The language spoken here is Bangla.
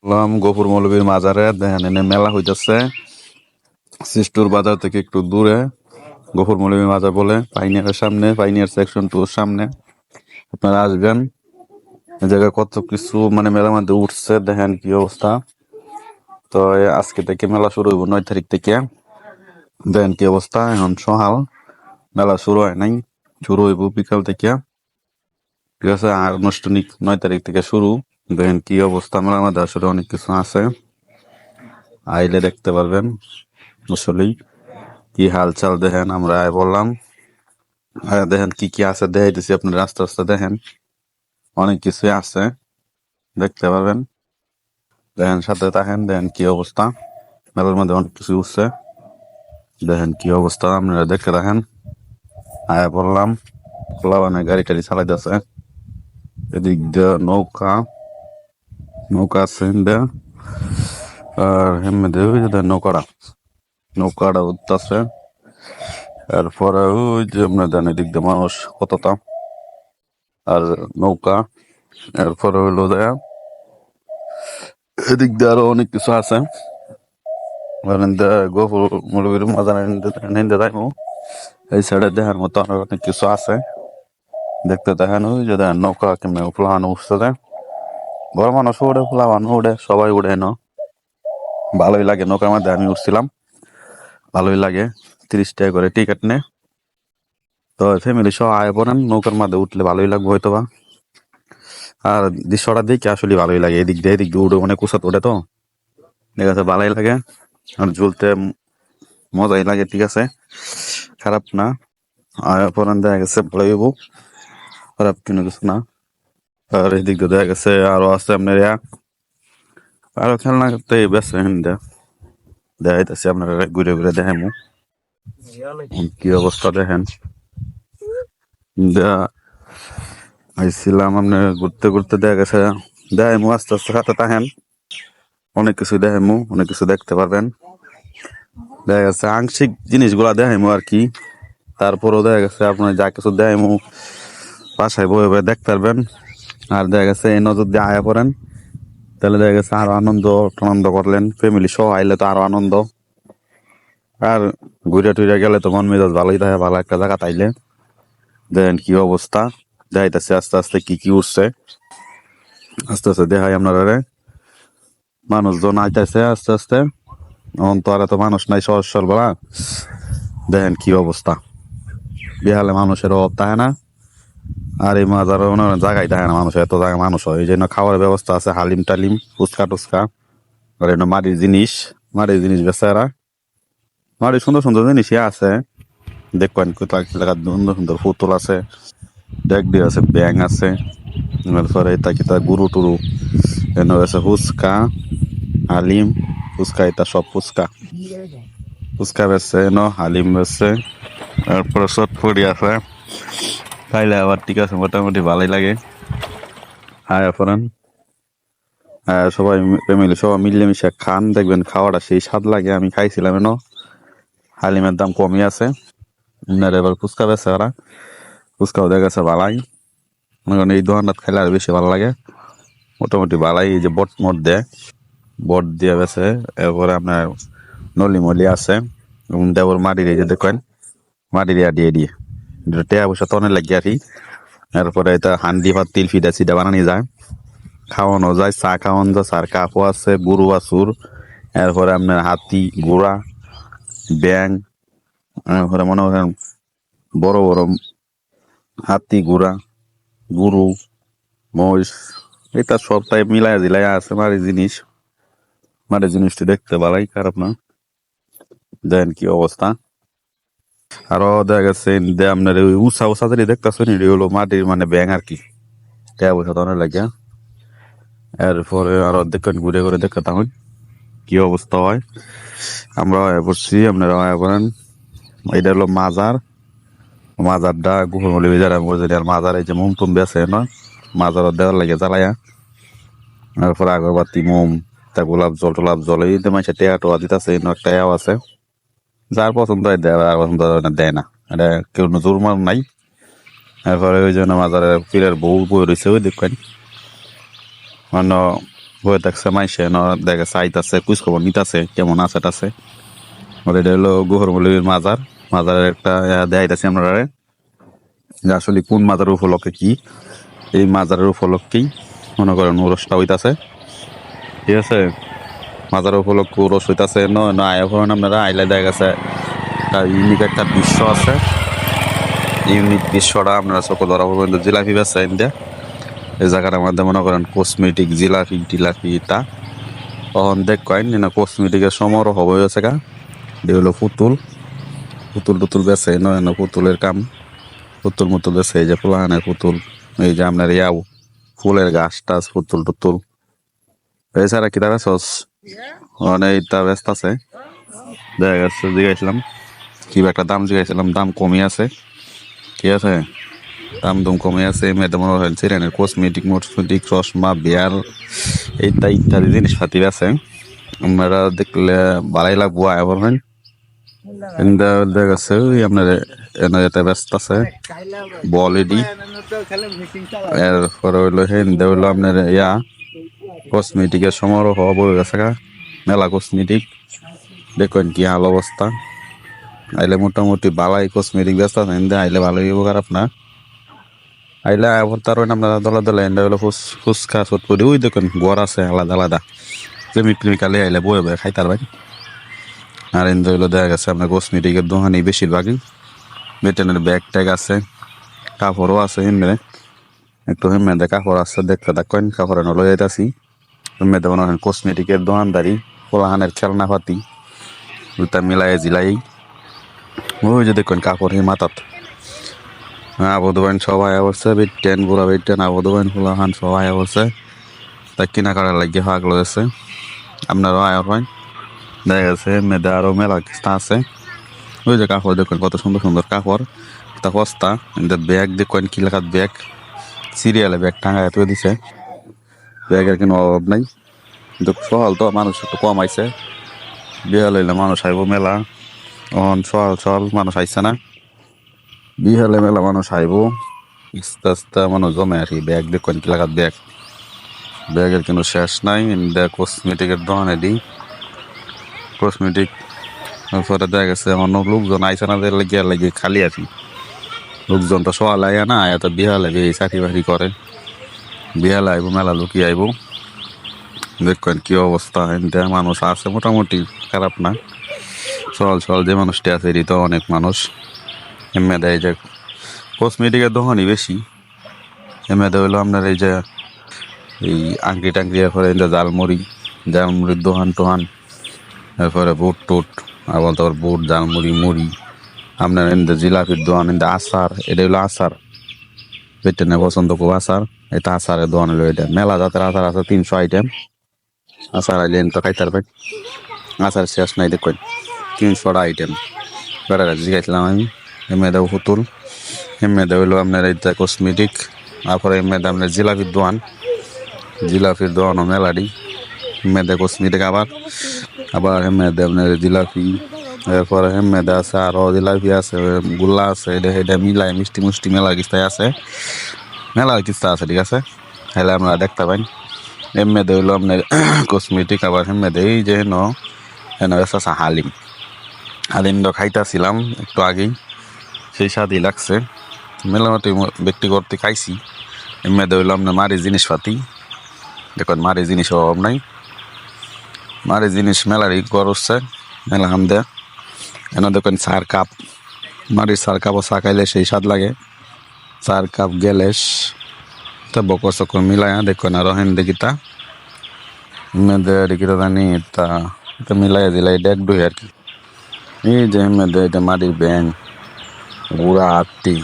গফুর মৌলবীর মাজারে দেখেন এনে মেলা হইতেছে। সিস্টুর বাজার থেকে একটু দূরে গফুর মৌলবীর মাজার বলে পাইনিয়ারের সামনে, পাইনিয়ার সেকশন 2 সামনে আপনারা আসবেন। এই জায়গায় কত কিছু মানে মেলার মধ্যে উঠছে, দেখেন কি অবস্থা। তো আজকে থেকে মেলা শুরু হইব 9 তারিখ থেকে। দেখেন কি অবস্থা, এখন সহাল, মেলা শুরু হয় নাই, শুরু হইব বিকাল থেকে। ঠিক আছে, আর আনুষ্ঠানিক 9 তারিখ থেকে শুরু। দেখেন কি অবস্থা, মেলার মধ্যে আসলে অনেক কিছু আছে, আইলে দেখতে পারবেন। আসলেই কি হালচাল দেখেন, আমরা বললাম দেখেন কি কি আছে দেখাইতেছি, আপনি রাস্তা রাস্তা দেখেন, অনেক কিছু আছে, দেখতে পারবেন। দেখেন সাথে থাকেন, দেখেন কি অবস্থা, মেলার মধ্যে অনেক কিছু উঠছে, দেখেন কি অবস্থা, আপনারা দেখতে দেখেন। বললাম খোলা মানে গাড়ি টাড়ি চালাইতেছে, এদিক দিয়ে নৌকা নৌকা আছে আর হেমে ওই যে নৌকাটা উঠতেছে। এরপরে ওই যে আপনার দেন এদিক দিয়ে মানুষ কতটা, আর নৌকা। এরপরে হইলো দেয়া এদিক দিয়ে আরো অনেক কিছু আছে। গফুর মৌলবীর মাজার নিন্দে যাইমু, এই সাইডে দেখার মতো আরো অনেক কিছু আছে, দেখতে দেখেন। ওই যে দেখেন নৌকা কেমন ফুলানো উঠছে, বড় মানুষ উড়ে, ফুলানো উড়ে, সবাই উড়ে ন, ভালোই লাগে নৌকার মধ্যে। আমি উঠছিলাম, ভালোই লাগে, 30 টাকা করে টিকিট নে। তো ফ্যামিলি সহ আয় পড়েন, নৌকার মধ্যে উঠলে ভালোই লাগবে হয়তো বা। আর দৃশ্যটা দেখে আসলে ভালোই লাগে, এদিক দিয়ে উঠে অনেক উঁচাত ওঠে, তো দেখা যাচ্ছে ভালোই লাগে। আর ঝুলতে মজাই লাগে, ঠিক আছে, খারাপ না। আর পরান দেখা গেছে ভালোই হইব, খারাপ কোনো কিছু না। আর এদিক দিয়ে দেখা গেছে আরো আছে আপনার আরো খেলনা করতে ব্যস্ত দেখাইতেছি আপনারা, ঘুরে ঘুরে দেখাইমু কি অবস্থা দেখেন। আইছিলাম আপনার ঘুরতে ঘুরতে, দেখা গেছে দেখাইমু আস্তে আস্তে, সাথে থাকেন, অনেক কিছু দেখাইমু, অনেক কিছু দেখতে পারবেন। দেখা গেছে আংশিক জিনিসগুলা দেখাইমু আর কি, তারপরেও দেখা গেছে আপনার যা কিছু দেখাইমু বাসায় বয়ে বয়ে দেখতে পারবেন। আর দেখা গেছে এই নজর দিয়ে আয়া পড়েন, তাহলে দেখা গেছে আরো আনন্দ করলেন, ফ্যামিলি সহ আইলে তো আরো আনন্দ। আর ঘুরে টুরে গেলে তো মন মেজাজ ভালোই থাকে, ভালো একটা জায়গা তাইলে। দেখেন কি অবস্থা, দেখাইতেছে আস্তে আস্তে কি কি উঠছে, আস্তে আস্তে দেখাই আপনারা। মানুষজন আইতেছে আস্তে আস্তে, এখন তো আর এত মানুষ নাই, সহজ সরল। দেখেন কি অবস্থা, বিহালে মানুষের অভাব থাকে না, আর এই মাজার জায়গায় থাকে না মানুষ, এত জায়গায় মানুষ হয়। এই জন্য খাওয়ার ব্যবস্থা আছে, হালিম টালিম, ফুচকা টুচকা। আর এনে মাটির জিনিস বেচে এরা, মাটির সুন্দর সুন্দর জিনিসই আছে, দেখবেন কোথায় সুন্দর সুন্দর পুতুল আছে, ডেক দিয়ে আছে, ব্যাং আছে, তারপরে এটা গুরু টুরু, এনে আছে ফুচকা, হালিম, ফুচকা, এটা সব ফুচকা ফুচকা বেচছে, হালিম বেচছে, তারপরে চটপটি আছে, খাইলে আবার ঠিক আছে, মোটামুটি ভালোই লাগে। পড়েন সবাই ফ্যামিলি সবাই মিলেমিশে খান, দেখবেন খাওয়াটা সেই স্বাদ লাগে। আমি খাইছিলাম হালিমের দাম কমই আছে, এবার ফুচকা বেছে ওরা, ফুচকাও দেখা গেছে ভালাই, এই দোকানটা খাইলে আর বেশি ভালো লাগে, মোটামুটি ভালাই। এই যে বট মট দেয়, বট দিয়ে বেছে, এরপরে আপনার নলি মলি আছে, দেবর মাটির, এই যে দেখেন মাটির দিয়ে টেয়া পয়সা তো অনেক লাগে আর কি। এরপরে এটা হান্ডি বা তিল ফিটা সিটা বানানি যায়, খাওয়ানো যায়, চা খাওয়ানো যায়, চার কাপও আছে, গরু বাছুর, এরপরে আপনার হাতি ঘোড়া ব্যাং, এরপরে মনে করেন বড় বড় হাতি ঘোড়া গরু মহিষ, এটা সব টাইপ মিলাইয়া জিলাইয়া আছে। মাটির জিনিসটি দেখতে ভালোই, খারাপ না। দেখেন কি অবস্থা। আরো দেখা গেছে আপনার ওই উষা যেটি দেখতেছেন, এটি হলো মাটির মানে ব্যাং আর কি, টাকা পয়সা তো অনেক লাগে। এরপরে আরো দেখেন ঘুরে ঘুরে দেখতে থাকুন কি অবস্থা হয়। আমরা পড়ছি, আপনারা করেন। এটা হলো মাজারটা গুহর মলি যারা মাজার, এই যে মোম টুম বেছে না, মাজার দেওয়ার লাগে জ্বালায়া, তারপরে আগরবাতি মোম, তা গোলাপ জল টোলাপ জল, এই মাসে টেয়া টোয়া দিতেছে, একটা এও আছে, যার পছন্দ হয় দেয়, আর পছন্দ দেয় না, এটা কেউ জোরমার নাই। এরপরে ওই জন্য মাজারের পীরের বউ বই রয়েছে, ওই দেখবেন অন্য বয়ে থাকছে মাইসে দেখা চাইতাছে কুচ খবর নিতাছে কেমন আছে টাছে। আর এটা হলো গহরমলির মাজার। মাজারের একটা দেখাইতাছি আপনারা যে আসলে কোন মাজারের উপলক্ষে কি এই মাজারের উপলক্ষেই মনে করেন উরসটা হইতাছে, ঠিক আছে। মাজার উপলক্ষে উরস হইতাছে নয় আয় করেন আপনারা আইলে দেখা গেছে একটা ইউনিক একটা দৃশ্য আছে। ইউনিক দৃশ্যটা আপনারা চোখে ধরা পর্যন্ত জিলাপি বেচা ইন্ডিয়া এই জায়গাটার মধ্যে মনে করেন কসমেটিক জিলাপি টিলাপি এটা তখন দেখ কয়েন না কসমেটিকের সমারোহ হয়েছে গা। এটা হলো পুতুল পুতুল টুতুল বেচে নয় পুতুলের কাম পুতুল মুতুল বেচে এই যে পোলাহানের পুতুল এই যে আপনার ইয়াও ফুলের গাছ টাছ পুতুল টুতুল এছাড়া কি তারা সস অনেকটা ব্যস্ত আছে। দেখা যাচ্ছে জিজ্ঞাসলাম কি একটা দাম জিজ্ঞাসলাম দাম কমই আছে, ঠিক আছে। দাম দুম কমে আছে মেয়েদের মনে হয় সিরেনের কসমেটিক মসমেটিক চশমা বিয়ার এইটা ইত্যাদি জিনিসপাতি আছে। আপনারা দেখলে ভালোই লাগবো আয়া বলবেন। দেখা যাচ্ছে ওই আপনার এটা ব্যস্ত আছে বলেডি এরপরে হইলো হেন্দে হইলো আপনার ইয়া কসমেটিকের সমারোহ বয়ে গেছে গা মেলা কসমেটিক দেখেন কি হাল অবস্থা। আইলে মোটামুটি বালাই কসমেটিক ব্যস্ত আছে হেন্দে আইলে ভালোই হইব খারাপ না। আইলে আবার তার আপনারা দলা দলা এন্ডা হলো ফুচকা চটপটি ওই দেখুন ঘর আছে আলাদা আলাদা প্রেমিক প্রেমিকালে আইলে বয়ে বয়ে খাইতার ভাই। আর এন্ডা হইলো দেখা গেছে আপনার কসমেটিকের দোকানই বেশিরভাগই বেটেনের ব্যাগ ট্যাগ আছে কাপড়ও আছে হেমে একটু হেমে কাপড় আছে দেখতে দেখেন কাপড়ে নলো যাইতাছি হেমেতে মনে হয় কসমেটিকের দোকানদারি পোলাহানের খেলনা পাতি দুটা মিলাই জিলাই ওই যে দেখুন কাপড় হে মাথাত আবুদবাইন সবাই অবস্থা বেটেন বুড়া বেটেন আবুদবাইন পোলাহান সবাই অবস্থা তা কিনা কাটার লাগিয়ে হাগ লয়েছে আপনারাও আয় হয়। দেখা গেছে মেয়েদের আরো মেলা কিস্তা আছে ওই যে কাপড় দেখুন কত সুন্দর সুন্দর কাপড় তা বস্তা ব্যাগ দেখুন কি লেখার ব্যাগ সিরিয়ালে ব্যাগ টাঙায় তুই দিছে ব্যাগের কোনো অভাব নাই কিন্তু সহল তো মানুষ একটু কম আইছে বিহাল হইলে মানুষ আইব মেলা অন সহল সহল মানুষ আইছে না বিহালে মেলা মানুষ আইব আস্তে আস্তে মানুষ জমে আর কি। ব্যাগ দেখুন কি লেখার ব্যাগ ব্যাগের কোনো শেষ নাই কসমেটিকের দোকানে দিই কসমেটিক পরে দেখা গেছে অন্য লোকজন আইসা না লেগে লেগে খালি আছি লোকজন তো সকাল আয়া না আয়া তো বিহালে এই চাকরি বাকরি করে বিহালে আইব মেলা লুকি আইব দেখবেন কি অবস্থা এনতে মানুষ আছে মোটামুটি খারাপ না সকাল সকাল যে মানুষটি আছে এটি তো অনেক মানুষ এমনি দেয় যে কসমেটিকের দোকানই বেশি এমনি হইলো আপনার এই যে এই আংটি টাংটি এরপরে জালমুড়ির দোকান টোহান এরপরে বুট টুট আবার তারপর বুট জালমুড়ি মুড়ি আপনার এনতে জিলাপির দোকান এনতে আচার এটা হইলো আচার বেটেনে পছন্দ খুব আচার এটা আচারের দোকান হইলো এটা মেলা জাতের আচার আছে 300 আইটেম আচার আইলে তো খাইতে পারবেন আচার শেষ নাই দেখুন 300 আইটেম বেড়া গাছ জিগাইছিলাম আমি এমএদাও পুতুল এমএদা হইলো আপনার এইটা কসমেটিক তারপরে এমএদা আপনার জিলাপির দোকান মেলাডি এমএদা কসমেটিক আবার এমএদা আপনার জিলাপি এরপরে এমএদা আছে আরও জিলাপি আছে গোল্লা আছে এটা মিলাই মিষ্টি মুষ্টি মেলা কিস্তায় আছে মেলা কিস্তা আছে ঠিক আছে তাহলে আমরা দেখতে পাই। এমএদা হইলো আপনার কসমেটিক আবার এমএদা এই যে হেন আছে হালিম তো খাইতেছিলাম একটু আগেই সেই স্বাদই লাগছে মেলামাটি ব্যক্তি করতে খাইছি এমএদা হইলো আপনার মারি জিনিসপাতি দেখুন মারি জিনিস অভাব নাই মারি জিনিস মেলারই গড় হচ্ছে মেলা হাম দেয় এনে দেখুন 4 কাপ মাটির 4 কাপও চা খাইলে সেই স্বাদ লাগে 4 কাপ গ্যালেস তা বকর চকর মিলায় দেখুন আরো হেন দেখিতা দেখিতা জানি তা মিলাই দিলাই দেখ দুই আর কি এই যে এটা মাটির ব্যাং গুড়া আটটি